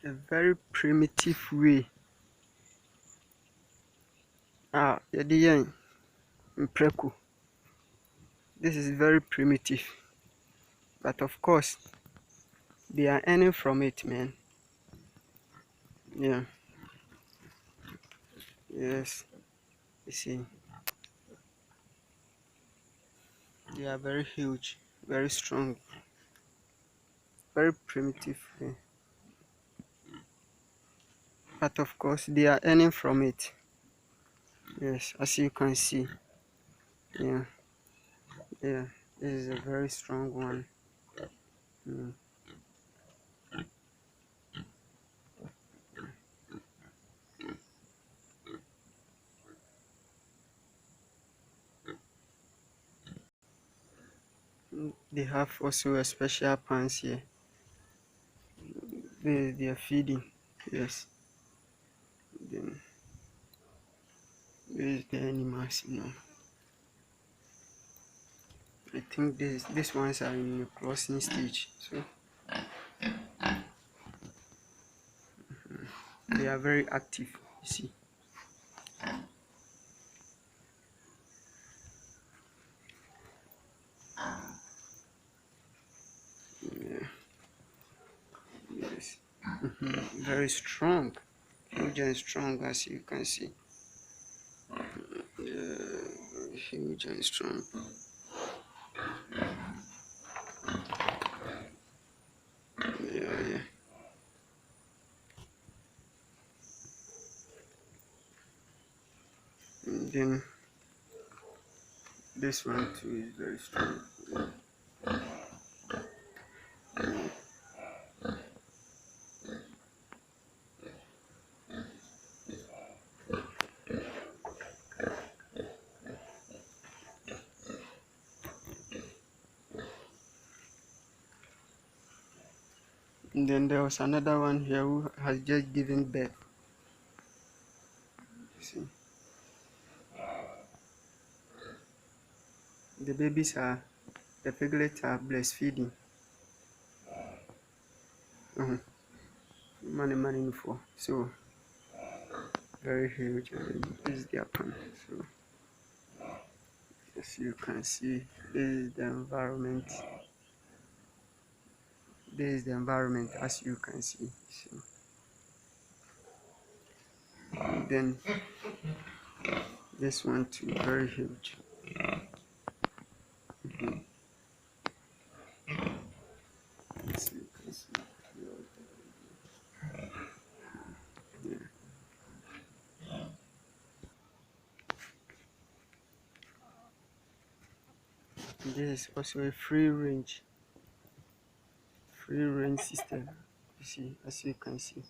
a very primitive way a yɛde yɛn mprako. This is very primitive, but of course they are earning from it, man. Yeah, yes, you see, they are very huge, very strong, very primitive way. But of course they are earning from it. Yes, as you can see. Yeah, yeah, this is a very strong one. Mm. They have also a special pants here. They are feeding. Yes. Then this is the animals, you know. I think these ones are in the crossing stage, so they are very active. You see. Yeah. Yes. Very strong, huge and strong, as you can see. Yeah, huge and strong. Yeah, yeah. And then this one too is very strong. And then there was another one here who has just given birth. You see, the babies are, the piglets are breastfeeding. Money for so very huge, and this is their pond. So as you can see, this is the environment. This is the environment, as you can see. So then this one too, very huge. As you can see. Yeah. This is also a free range system. You see, as you can see.